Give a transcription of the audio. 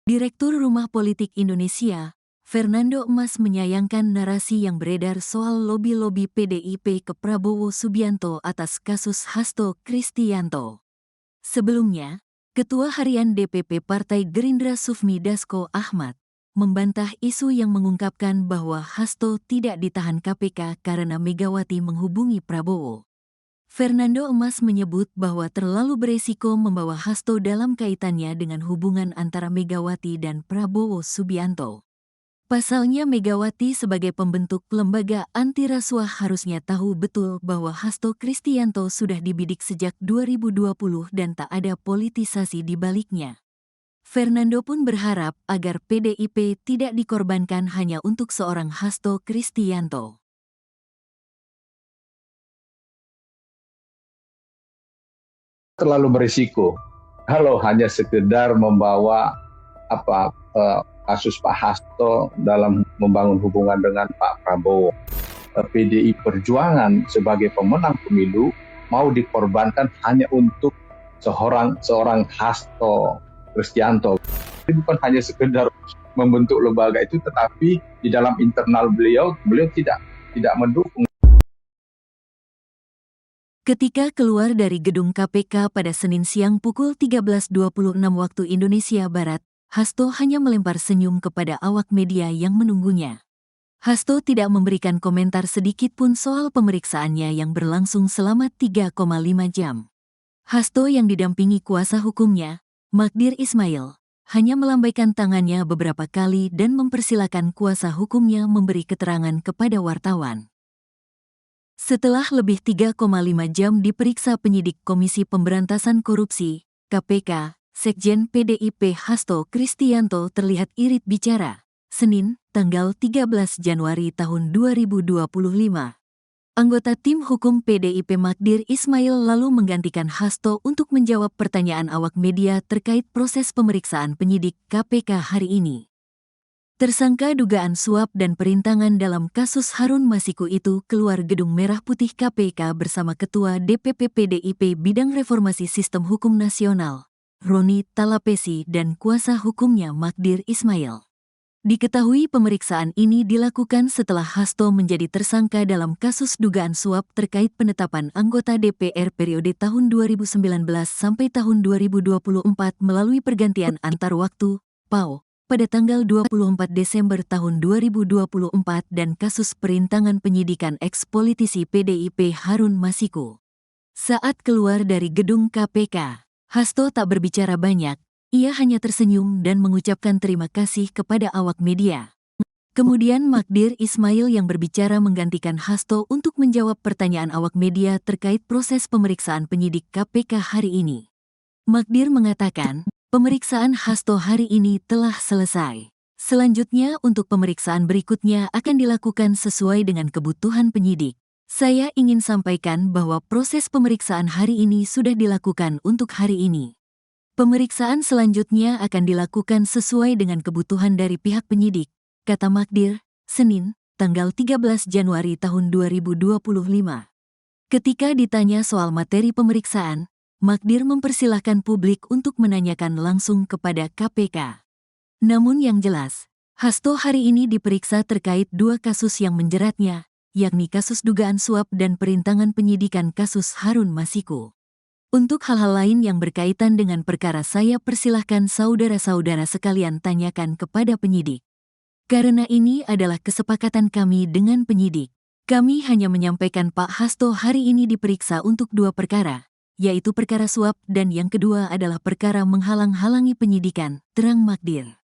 Direktur Rumah Politik Indonesia, Fernando Emas menyayangkan narasi yang beredar soal lobi-lobi PDIP ke Prabowo Subianto atas kasus Hasto Kristianto. Sebelumnya, Ketua Harian DPP Partai Gerindra Sufmi Dasko Ahmad membantah isu yang mengungkapkan bahwa Hasto tidak ditahan KPK karena Megawati menghubungi Prabowo. Fernando Emas menyebut bahwa terlalu beresiko membawa Hasto dalam kaitannya dengan hubungan antara Megawati dan Prabowo Subianto. Pasalnya Megawati sebagai pembentuk lembaga anti rasuah harusnya tahu betul bahwa Hasto Kristianto sudah dibidik sejak 2020 dan tak ada politisasi di baliknya. Fernando pun berharap agar PDIP tidak dikorbankan hanya untuk seorang Hasto Kristianto. Terlalu berisiko kalau hanya sekedar membawa kasus Pak Hasto dalam membangun hubungan dengan Pak Prabowo. PDI Perjuangan sebagai pemenang pemilu mau dikorbankan hanya untuk seorang Hasto Kristianto. Ini bukan hanya sekedar membentuk lembaga itu, tetapi di dalam internal beliau tidak mendukung. Ketika keluar dari gedung KPK pada Senin siang pukul 13.26 waktu Indonesia Barat, Hasto hanya melempar senyum kepada awak media yang menunggunya. Hasto tidak memberikan komentar sedikit pun soal pemeriksaannya yang berlangsung selama 3,5 jam. Hasto yang didampingi kuasa hukumnya, Magdir Ismail, hanya melambaikan tangannya beberapa kali dan mempersilakan kuasa hukumnya memberi keterangan kepada wartawan. Setelah lebih 3,5 jam diperiksa penyidik Komisi Pemberantasan Korupsi, KPK, Sekjen PDIP Hasto Kristianto terlihat irit bicara. Senin, tanggal 13 Januari tahun 2025. Anggota tim hukum PDIP Magdir Ismail lalu menggantikan Hasto untuk menjawab pertanyaan awak media terkait proses pemeriksaan penyidik KPK hari ini. Tersangka dugaan suap dan perintangan dalam kasus Harun Masiku itu keluar Gedung Merah Putih KPK bersama Ketua DPP PDIP Bidang Reformasi Sistem Hukum Nasional, Roni Talapesi dan kuasa hukumnya Magdir Ismail. Diketahui pemeriksaan ini dilakukan setelah Hasto menjadi tersangka dalam kasus dugaan suap terkait penetapan anggota DPR periode tahun 2019 sampai tahun 2024 melalui pergantian antar waktu, PAO, pada tanggal 24 Desember tahun 2024 dan kasus perintangan penyidikan eks-politisi PDIP Harun Masiku. Saat keluar dari gedung KPK, Hasto tak berbicara banyak, ia hanya tersenyum dan mengucapkan terima kasih kepada awak media. Kemudian Magdir Ismail yang berbicara menggantikan Hasto untuk menjawab pertanyaan awak media terkait proses pemeriksaan penyidik KPK hari ini. Magdir mengatakan, pemeriksaan Hasto hari ini telah selesai. Selanjutnya untuk pemeriksaan berikutnya akan dilakukan sesuai dengan kebutuhan penyidik. Saya ingin sampaikan bahwa proses pemeriksaan hari ini sudah dilakukan untuk hari ini. Pemeriksaan selanjutnya akan dilakukan sesuai dengan kebutuhan dari pihak penyidik, kata Magdir, Senin, tanggal 13 Januari tahun 2025. Ketika ditanya soal materi pemeriksaan, Magdir mempersilahkan publik untuk menanyakan langsung kepada KPK. Namun yang jelas, Hasto hari ini diperiksa terkait dua kasus yang menjeratnya, yakni kasus dugaan suap dan perintangan penyidikan kasus Harun Masiku. Untuk hal-hal lain yang berkaitan dengan perkara saya persilahkan saudara-saudara sekalian tanyakan kepada penyidik. Karena ini adalah kesepakatan kami dengan penyidik. Kami hanya menyampaikan Pak Hasto hari ini diperiksa untuk dua perkara, yaitu perkara suap dan yang kedua adalah perkara menghalang-halangi penyidikan, terang Magdir.